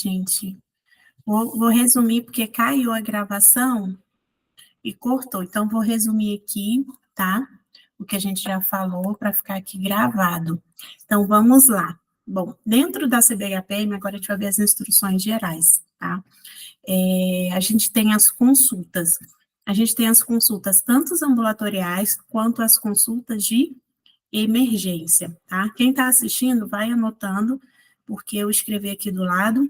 gente. Vou resumir, porque caiu a gravação e cortou. Então, vou resumir aqui, tá? O que a gente já falou, para ficar aqui gravado. Então, vamos lá. Bom, dentro da CBHPM, agora a gente vai ver as instruções gerais, tá? A gente tem as consultas. A gente tem as consultas tanto ambulatoriais quanto as consultas de emergência, tá? Quem está assistindo, vai anotando, porque eu escrevi aqui do lado,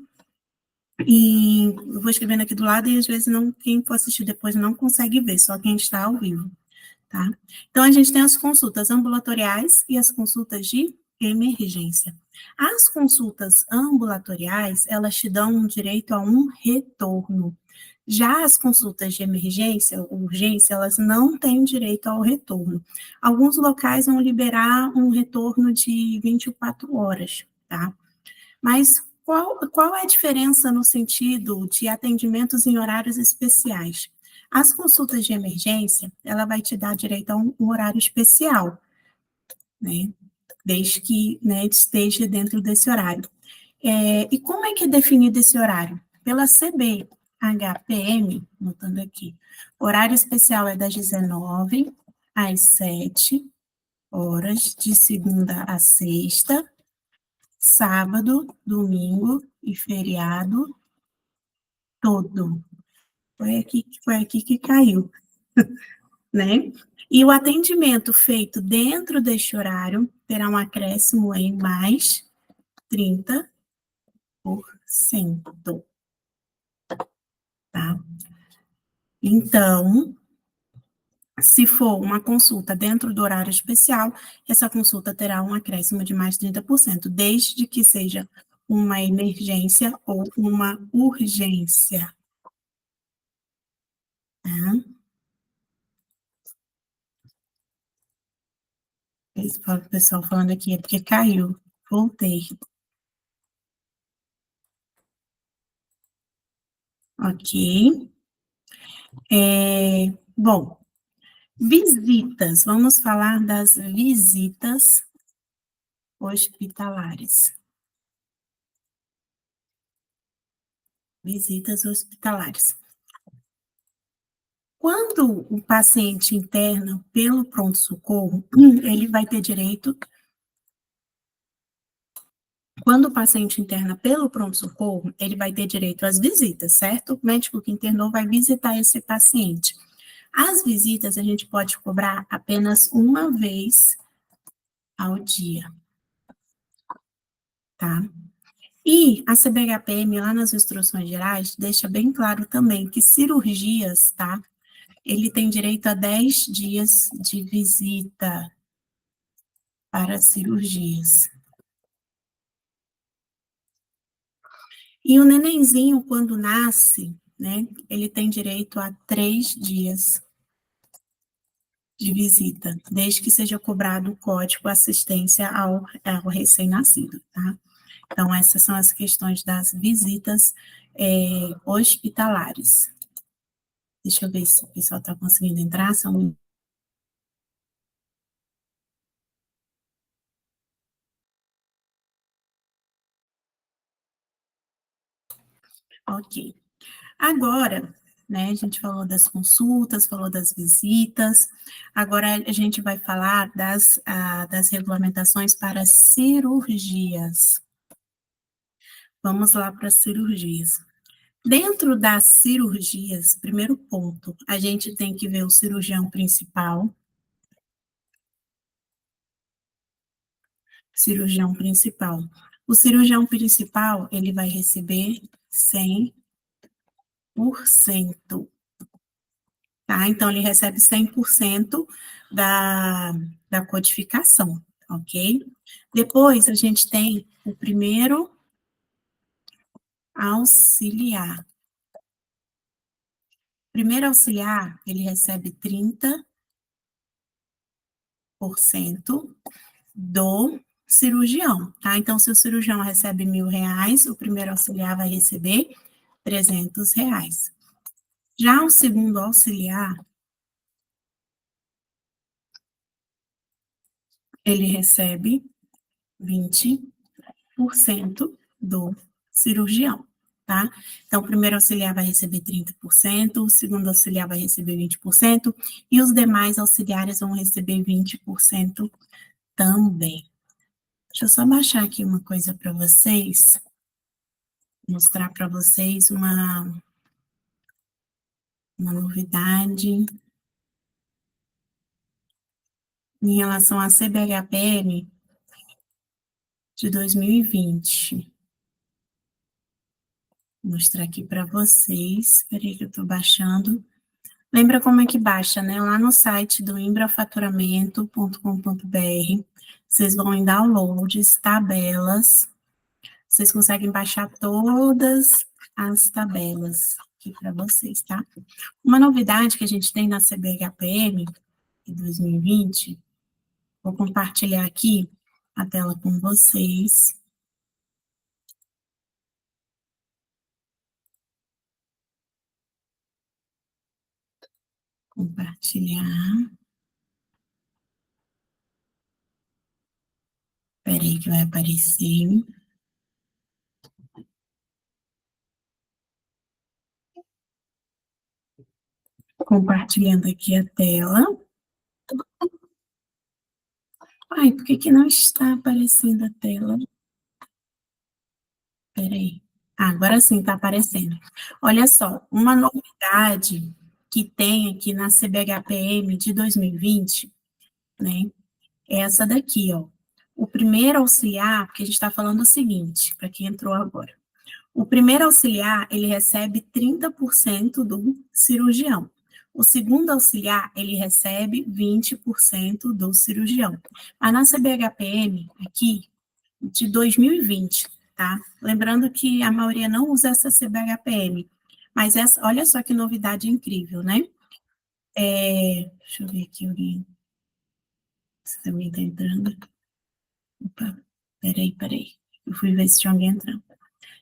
e eu vou escrevendo aqui do lado, e às vezes quem for assistir depois não consegue ver, só quem está ao vivo, tá? Então, a gente tem as consultas ambulatoriais e as consultas de emergência. As consultas ambulatoriais, elas te dão um direito a um retorno. Já as consultas de emergência, urgência, elas não têm direito ao retorno. Alguns locais vão liberar um retorno de 24 horas, tá? Mas qual é a diferença no sentido de atendimentos em horários especiais? As consultas de emergência, ela vai te dar direito a um horário especial, né? Desde que, né, esteja dentro desse horário. E como é que é definido esse horário? Pela CBHPM, notando aqui, horário especial é das 19 às 7 horas, de segunda a sexta, sábado, domingo e feriado todo. Foi aqui que caiu, né? E o atendimento feito dentro deste horário terá um acréscimo em mais 30%, tá? Então, se for uma consulta dentro do horário especial, essa consulta terá um acréscimo de mais 30%, desde que seja uma emergência ou uma urgência. Tá? Esse pessoal falando aqui é porque caiu. Voltei. Ok. Bom, visitas. Vamos falar das visitas hospitalares. Visitas hospitalares. Quando o paciente interna pelo pronto-socorro, ele vai ter direito. Quando o paciente interna pelo pronto-socorro, ele vai ter direito às visitas, certo? O médico que internou vai visitar esse paciente. As visitas a gente pode cobrar apenas uma vez ao dia, tá? E a CBHPM, lá nas instruções gerais, deixa bem claro também que cirurgias, tá? Ele tem direito a 10 dias de visita para cirurgias. E o nenenzinho, quando nasce, né, ele tem direito a 3 dias de visita, desde que seja cobrado o código assistência ao recém-nascido, tá? Então, essas são as questões das visitas hospitalares. Deixa eu ver se o pessoal está conseguindo entrar. Ok. Agora, né, a gente falou das consultas, falou das visitas, agora a gente vai falar das regulamentações para cirurgias. Vamos lá para as cirurgias. Dentro das cirurgias, primeiro ponto, a gente tem que ver o cirurgião principal. Cirurgião principal. O cirurgião principal, ele vai receber 100%. Tá? Então, ele recebe 100% da codificação, ok? Depois, a gente tem o primeiro auxiliar. O primeiro auxiliar, ele recebe 30% do cirurgião, tá? Então, se o cirurgião recebe R$1.000, o primeiro auxiliar vai receber R$300. Já o segundo auxiliar, ele recebe 20% do cirurgião. tá? Então, o primeiro auxiliar vai receber 30%, o segundo auxiliar vai receber 20%, e os demais auxiliares vão receber 20% também. Deixa eu só baixar aqui uma coisa para vocês, mostrar para vocês uma novidade em relação à CBHPM de 2020. Vou mostrar aqui para vocês. Espera aí que eu estou baixando. Lembra como é que baixa, né? Lá no site do imbrafaturamento.com.br, vocês vão em downloads, tabelas, vocês conseguem baixar todas as tabelas aqui para vocês, tá? Uma novidade que a gente tem na CBHPM de 2020, vou compartilhar aqui a tela com vocês. Compartilhar. Espera aí que vai aparecer. Compartilhando aqui a tela. Ai, por que que não está aparecendo a tela? Espera aí. Ah, agora sim está aparecendo. Olha só, uma novidade que tem aqui na CBHPM de 2020, né, é essa daqui, ó. O primeiro auxiliar, porque a gente está falando o seguinte, para quem entrou agora. O primeiro auxiliar, ele recebe 30% do cirurgião. O segundo auxiliar, ele recebe 20% do cirurgião. Mas na CBHPM, aqui, de 2020, tá? Lembrando que a maioria não usa essa CBHPM, mas essa, olha só que novidade incrível, né? Deixa eu ver aqui, alguém. Você também está entrando. Opa, peraí. Eu fui ver se tinha alguém entrando.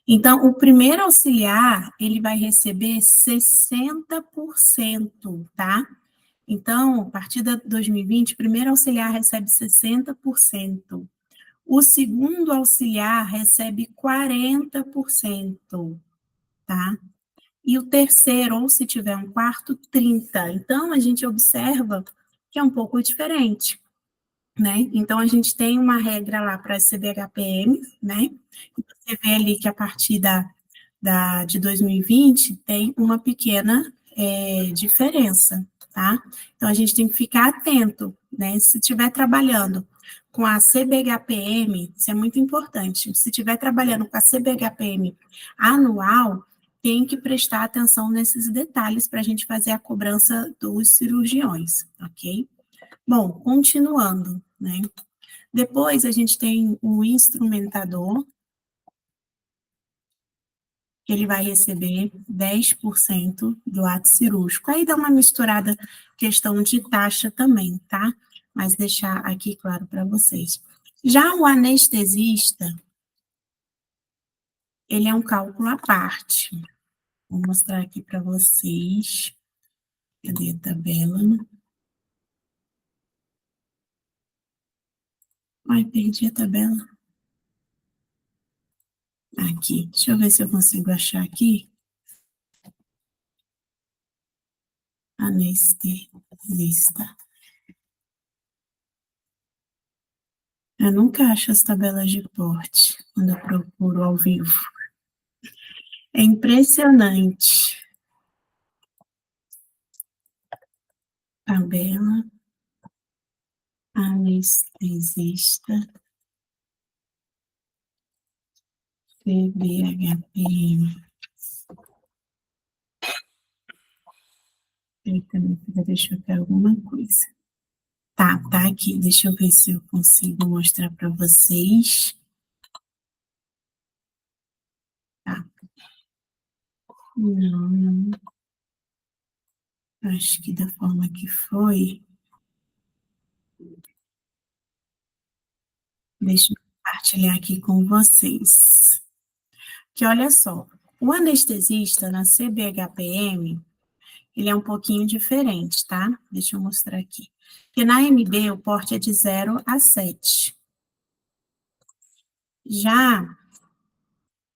Então, o primeiro auxiliar, ele vai receber 60%, tá? Então, a partir de 2020, o primeiro auxiliar recebe 60%. O segundo auxiliar recebe 40%, tá? E o terceiro, ou se tiver um quarto, 30%. Então, a gente observa que é um pouco diferente, né? Então, a gente tem uma regra lá para a CBHPM, né? Você vê ali que a partir de 2020 tem uma pequena diferença, tá? Então, a gente tem que ficar atento, né? Se estiver trabalhando com a CBHPM, isso é muito importante, se estiver trabalhando com a CBHPM anual, tem que prestar atenção nesses detalhes para a gente fazer a cobrança dos cirurgiões, ok? Bom, continuando, né? Depois a gente tem o instrumentador, que ele vai receber 10% do ato cirúrgico. Aí dá uma misturada questão de taxa também, tá? Mas deixar aqui claro para vocês. Já o anestesista, ele é um cálculo à parte. Vou mostrar aqui para vocês. Cadê a tabela? Ai, perdi a tabela. Aqui, deixa eu ver se eu consigo achar aqui. Anestesista. Eu nunca acho as tabelas de porte quando eu procuro ao vivo. É impressionante. Tabela, anestesista, CBHPM. Eita, minha filha, deixa eu ver alguma coisa. Tá aqui. Deixa eu ver se eu consigo mostrar para vocês. Tá. Não. Acho que da forma que foi. Deixa eu compartilhar aqui com vocês. Que olha só, o anestesista na CBHPM, ele é um pouquinho diferente, tá? Deixa eu mostrar aqui. Porque na MB o porte é de 0 a 7. Já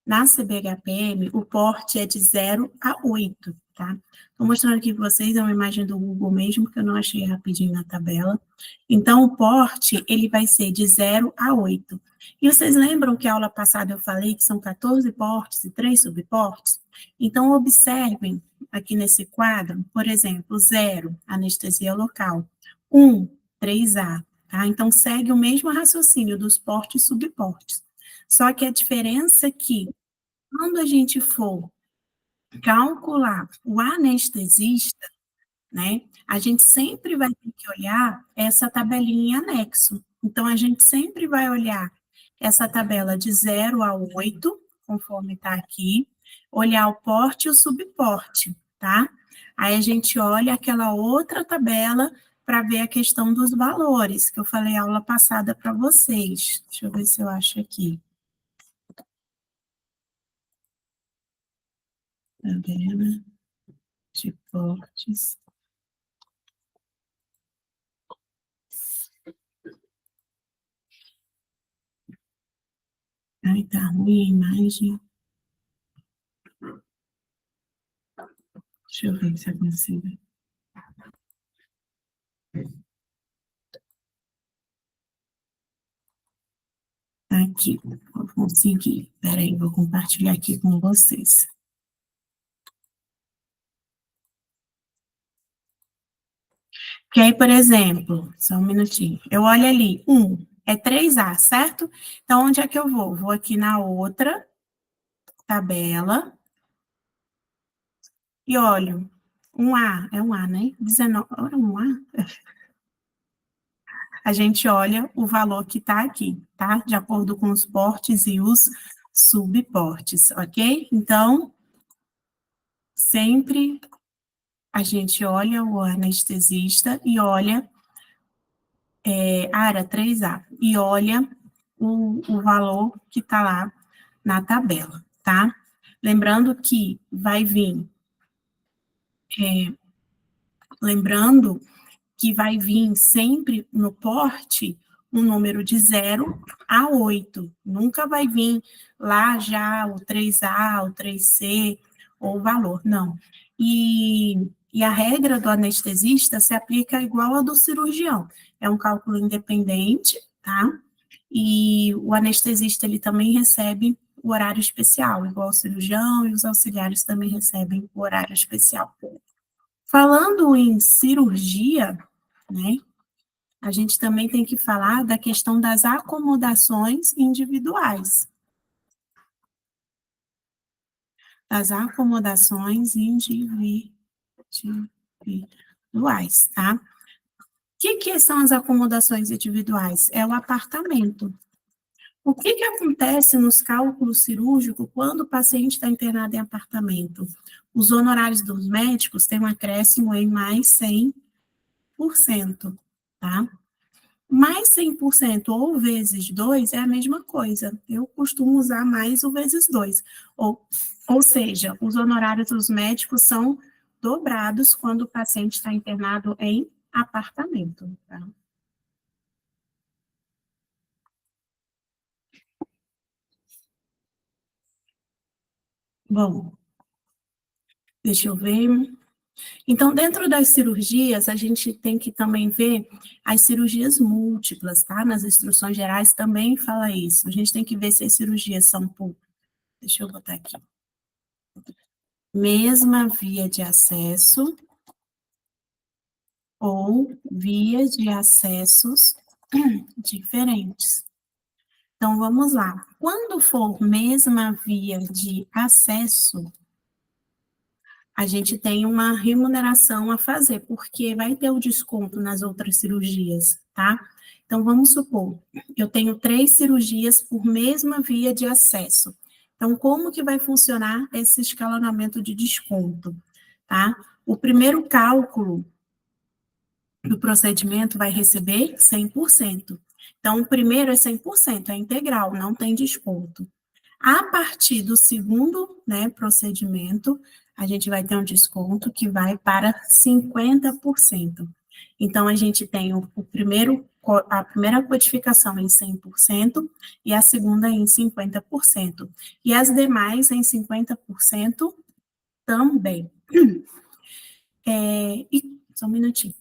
Na CBHPM, o porte é de 0 a 8, tá? Estou mostrando aqui para vocês, é uma imagem do Google mesmo, que eu não achei rapidinho na tabela. Então, o porte, ele vai ser de 0 a 8. E vocês lembram que a aula passada eu falei que são 14 portes e 3 subportes? Então, observem aqui nesse quadro, por exemplo, 0, anestesia local. 1, 3A, tá? Então, segue o mesmo raciocínio dos portes e subportes. Só que a diferença é que, quando a gente for calcular o anestesista, né, a gente sempre vai ter que olhar essa tabelinha em anexo. Então, a gente sempre vai olhar essa tabela de 0 a 8, conforme está aqui, olhar o porte e o subporte, tá? Aí a gente olha aquela outra tabela para ver a questão dos valores, que eu falei aula passada para vocês. Deixa eu ver se eu acho aqui. Tabela de portes. Ai, tá ruim a imagem. Deixa eu ver se eu consigo. Aqui, vou conseguir. Peraí, vou compartilhar aqui com vocês. Que aí, por exemplo, só um minutinho. Eu olho ali, 1 é 3A, certo? Então, onde é que eu vou? Vou aqui na outra tabela e olho. 1A, é 1A, né? 19, é 1A? A gente olha o valor que está aqui, tá? De acordo com os portes e os subportes, ok? Então, sempre a gente olha o anestesista e olha área 3A, e olha o valor que está lá na tabela, tá? Lembrando que vai vir, sempre no porte um número de 0 a 8. Nunca vai vir lá já o 3A, o 3C, ou o valor, não. E a regra do anestesista se aplica igual a do cirurgião. É um cálculo independente, tá? E o anestesista, ele também recebe o horário especial, igual o cirurgião, e os auxiliares também recebem o horário especial. Falando em cirurgia, né, a gente também tem que falar da questão das acomodações individuais. Das acomodações individuais, tá? O que são as acomodações individuais? É o apartamento. O que acontece nos cálculos cirúrgicos quando o paciente está internado em apartamento? Os honorários dos médicos têm um acréscimo em mais 100%, tá? Mais 100% ou vezes 2 é a mesma coisa. Eu costumo usar mais o vezes 2. Ou seja, os honorários dos médicos são dobrados quando o paciente está internado em apartamento, tá? Bom, deixa eu ver. Então, dentro das cirurgias, a gente tem que também ver as cirurgias múltiplas, tá? Nas instruções gerais também fala isso. A gente tem que ver se as cirurgias são por... Deixa eu botar aqui. Mesma via de acesso ou vias de acessos diferentes. Então, vamos lá. Quando for mesma via de acesso, a gente tem uma remuneração a fazer, porque vai ter o desconto nas outras cirurgias, tá? Então, vamos supor, eu tenho 3 cirurgias por mesma via de acesso. Então, como que vai funcionar esse escalonamento de desconto, tá? O primeiro cálculo do procedimento vai receber 100%. Então, o primeiro é 100%, é integral, não tem desconto. A partir do segundo, né, procedimento, a gente vai ter um desconto que vai para 50%. Então, a gente tem o primeiro a primeira codificação em 100% e a segunda em 50%. E as demais em 50% também. Só um minutinho.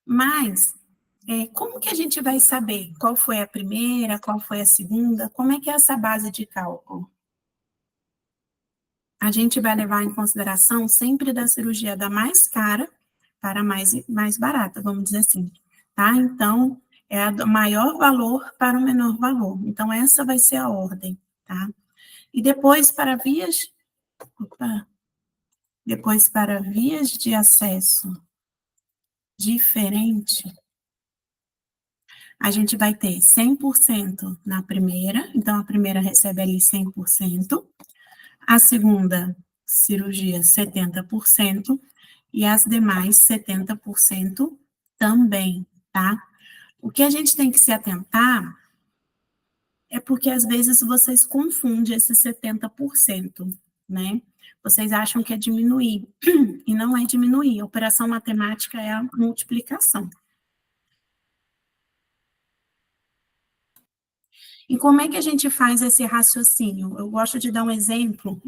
Mas, como que a gente vai saber qual foi a primeira, qual foi a segunda? Como é que é essa base de cálculo? A gente vai levar em consideração sempre da cirurgia da mais cara para a mais barata, vamos dizer assim, tá? Então, é do maior valor para o menor valor. Então, essa vai ser a ordem, tá? E depois, para vias de acesso diferente, a gente vai ter 100% na primeira, então a primeira recebe ali 100%, a segunda cirurgia 70%, e as demais 70% também, tá? O que a gente tem que se atentar é porque às vezes vocês confundem esse 70%, né? Vocês acham que é diminuir, e não é diminuir. A operação matemática é a multiplicação. E como é que a gente faz esse raciocínio? Eu gosto de dar um exemplo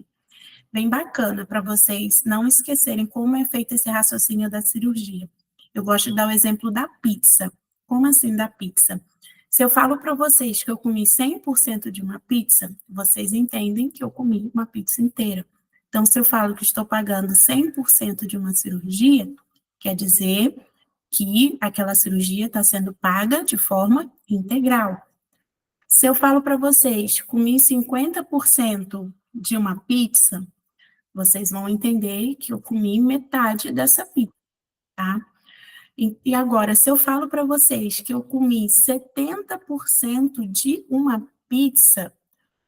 bem bacana para vocês não esquecerem como é feito esse raciocínio da cirurgia. Eu gosto de dar o exemplo da pizza. Como assim da pizza? Se eu falo para vocês que eu comi 100% de uma pizza, vocês entendem que eu comi uma pizza inteira. Então, se eu falo que estou pagando 100% de uma cirurgia, quer dizer que aquela cirurgia está sendo paga de forma integral. Se eu falo para vocês, comi 50% de uma pizza, vocês vão entender que eu comi metade dessa pizza, tá? E agora, se eu falo para vocês que eu comi 70% de uma pizza,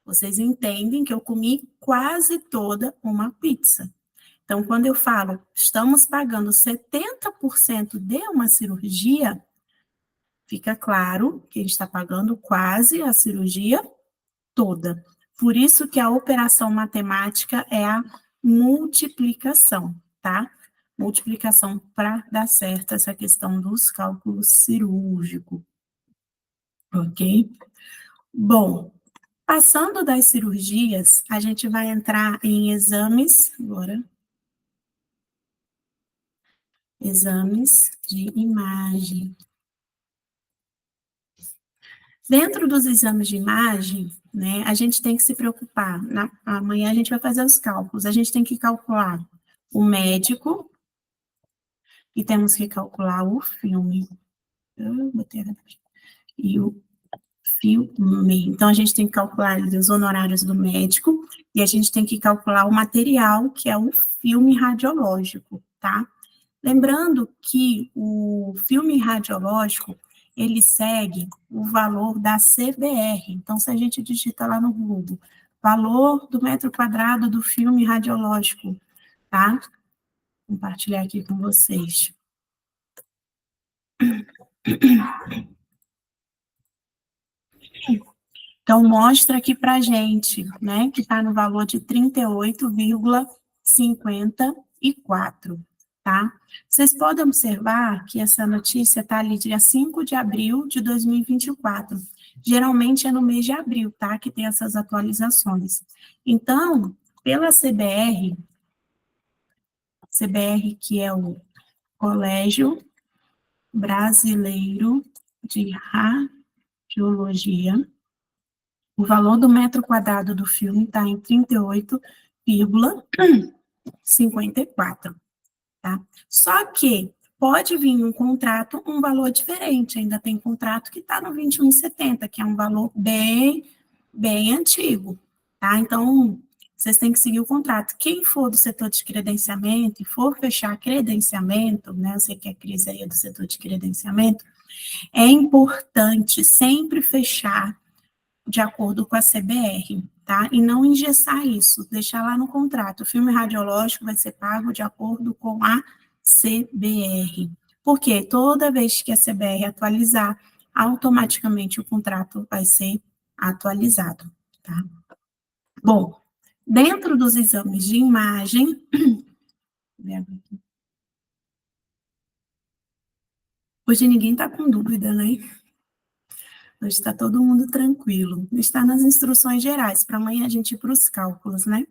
vocês entendem que eu comi quase toda uma pizza. Então, quando eu falo, estamos pagando 70% de uma cirurgia, fica claro que ele está pagando quase a cirurgia toda. Por isso que a operação matemática é a multiplicação, tá? Multiplicação para dar certo essa questão dos cálculos cirúrgicos, ok? Bom, passando das cirurgias, a gente vai entrar em exames, agora, exames de imagem. Dentro dos exames de imagem, né, a gente tem que se preocupar. Amanhã a gente vai fazer os cálculos. A gente tem que calcular o médico e temos que calcular o filme. E o filme. Então, a gente tem que calcular os honorários do médico e a gente tem que calcular o material, que é o filme radiológico, tá? Lembrando que o filme radiológico, ele segue o valor da CBR. Então, se a gente digita lá no Google, valor do metro quadrado do filme radiológico, tá? Vou compartilhar aqui com vocês. Então, mostra aqui para a gente, né, que está no valor de 38,54, tá? Vocês podem observar que essa notícia está ali dia 5 de abril de 2024. Geralmente é no mês de abril, tá, que tem essas atualizações. Então, pela CBR, que é o Colégio Brasileiro de Radiologia, o valor do metro quadrado do filme está em 38,54, tá? Só que pode vir um contrato, um valor diferente. Ainda tem contrato que está no 21,70, que é um valor bem antigo, tá? Então, vocês têm que seguir o contrato. Quem for do setor de credenciamento e for fechar credenciamento, né? Eu sei que a Cris aí é do setor de credenciamento, é importante sempre fechar de acordo com a CBR, tá? E não engessar isso, deixar lá no contrato. O filme radiológico vai ser pago de acordo com a CBR. Porque toda vez que a CBR atualizar, automaticamente o contrato vai ser atualizado, tá? Bom, dentro dos exames de imagem, Hoje ninguém está com dúvida, né? Hoje está todo mundo tranquilo. Está nas instruções gerais, para amanhã a gente ir para os cálculos, né?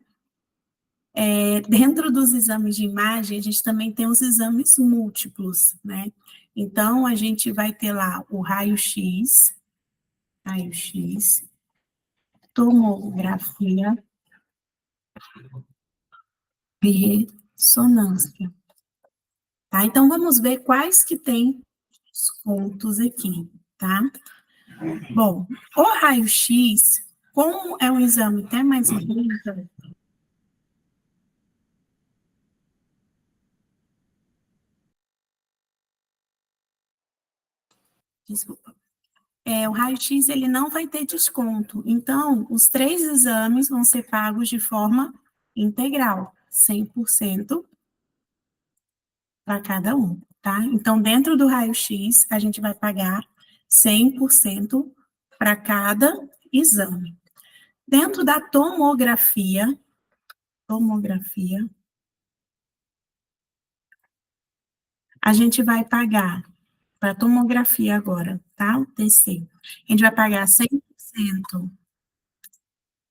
Dentro dos exames de imagem, a gente também tem os exames múltiplos, né? Então, a gente vai ter lá o raio-x, tomografia e ressonância. Tá? Então, vamos ver quais que tem descontos aqui, tá? Bom, o raio-x, como é um exame até mais em conta, desculpa, o raio-x ele não vai ter desconto. Então, os 3 exames vão ser pagos de forma integral, 100% para cada um, tá? Então, dentro do raio-x, a gente vai pagar 100% para cada exame. Dentro da tomografia, a gente vai pagar, para tomografia agora, tá? O TC. A gente vai pagar 100%. A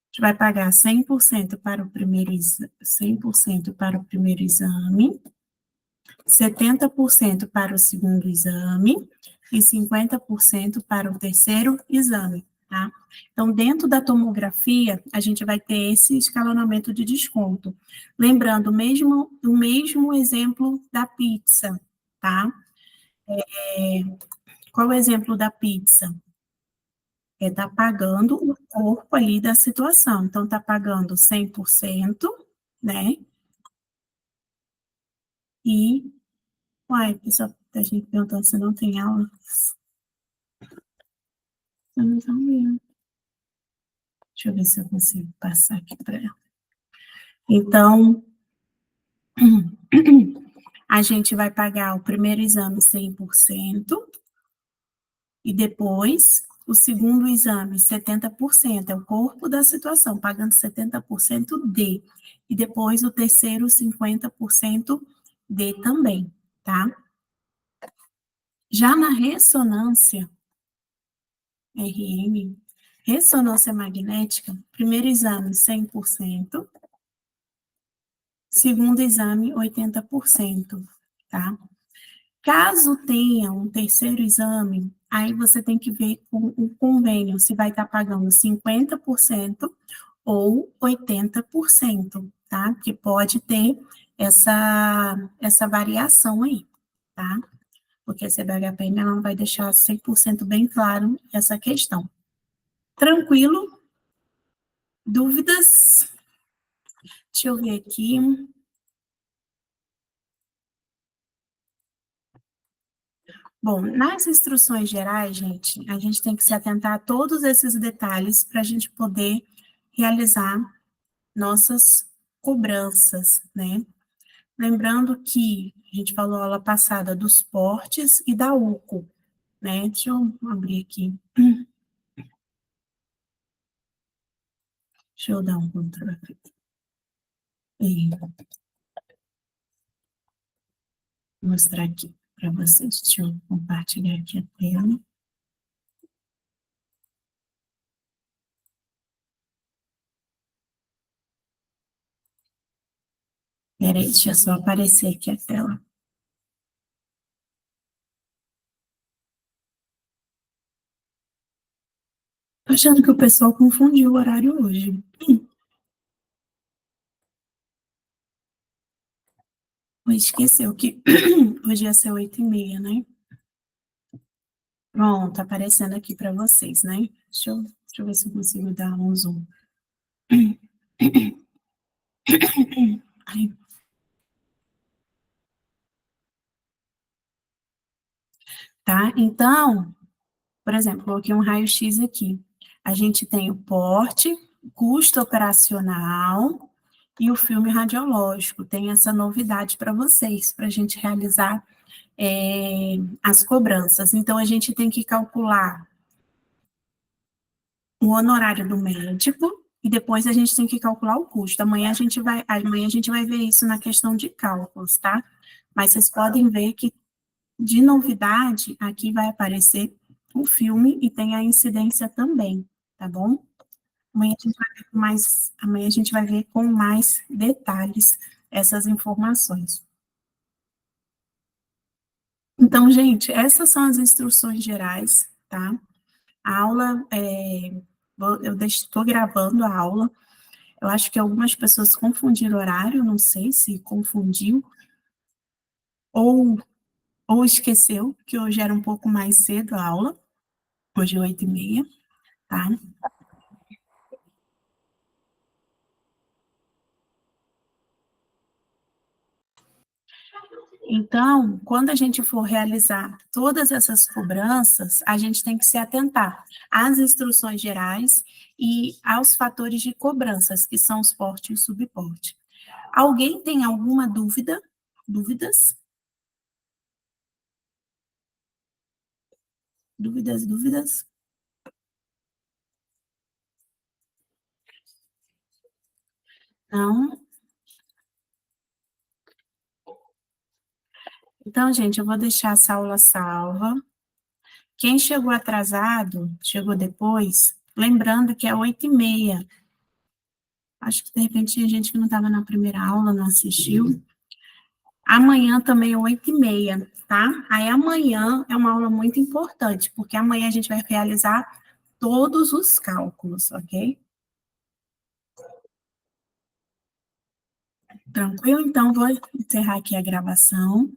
gente vai pagar 100% para o primeiro, 100% para o primeiro exame, 70% para o segundo exame e 50% para o terceiro exame, tá? Então, dentro da tomografia, a gente vai ter esse escalonamento de desconto. Lembrando, o mesmo exemplo da pizza, tá? Qual é o exemplo da pizza? Tá pagando o corpo ali da situação. Então, tá pagando 100%, né? E, uai, pessoal, a gente perguntando se não tem aula. Eu não tô vendo. Deixa eu ver se eu consigo passar aqui para ela. Então, a gente vai pagar o primeiro exame 100%, e depois o segundo exame 70%, é o corpo da situação, pagando 70% de, e depois o terceiro 50% de também, tá? Já na ressonância, RM, ressonância magnética, primeiro exame 100%, segundo exame 80%, tá? Caso tenha um terceiro exame, aí você tem que ver com o convênio, se vai estar pagando 50% ou 80%, tá? Que pode ter essa variação aí, tá? Porque a CBHPM não vai deixar 100% bem claro essa questão. Tranquilo? Dúvidas? Deixa eu ver aqui. Bom, nas instruções gerais, gente, a gente tem que se atentar a todos esses detalhes para a gente poder realizar nossas cobranças, né? Lembrando que a gente falou aula passada dos portes e da UCO, né? Deixa eu abrir aqui. Deixa eu dar um controle aqui. Mostrar aqui para vocês. Deixa eu compartilhar aqui a tela. Peraí, deixa eu só aparecer aqui a tela. Tô achando que o pessoal confundiu o horário hoje. Esqueceu que hoje ia ser 8h30, né? Pronto, aparecendo aqui para vocês, né? Deixa eu ver se eu consigo dar um zoom. Ai. Tá? Então, por exemplo, coloquei um raio-x aqui. A gente tem o porte, custo operacional e o filme radiológico. Tem essa novidade para vocês, para a gente realizar as cobranças. Então, a gente tem que calcular o honorário do médico e depois a gente tem que calcular o custo. Amanhã a gente vai ver isso na questão de cálculos, tá? Mas vocês podem ver que De novidade, aqui vai aparecer o filme e tem a incidência também, tá bom? Amanhã a gente vai ver com mais detalhes essas informações. Então, gente, essas são as instruções gerais, tá? A aula, eu estou gravando a aula. Eu acho que algumas pessoas confundiram horário, não sei se confundiu, ou, ou esqueceu que hoje era um pouco mais cedo a aula, hoje é 8h30, tá? Então, quando a gente for realizar todas essas cobranças, a gente tem que se atentar às instruções gerais e aos fatores de cobranças, que são os porte e o subporte. Alguém tem alguma dúvida? Dúvidas? Dúvidas, dúvidas? Não? Então, gente, eu vou deixar essa aula salva. Quem chegou atrasado, chegou depois, lembrando que é 8h30. Acho que, de repente, tinha gente que não estava na primeira aula, não assistiu. Amanhã também é 8h30, tá? Aí amanhã é uma aula muito importante, porque amanhã a gente vai realizar todos os cálculos, ok? Tranquilo? Então, vou encerrar aqui a gravação.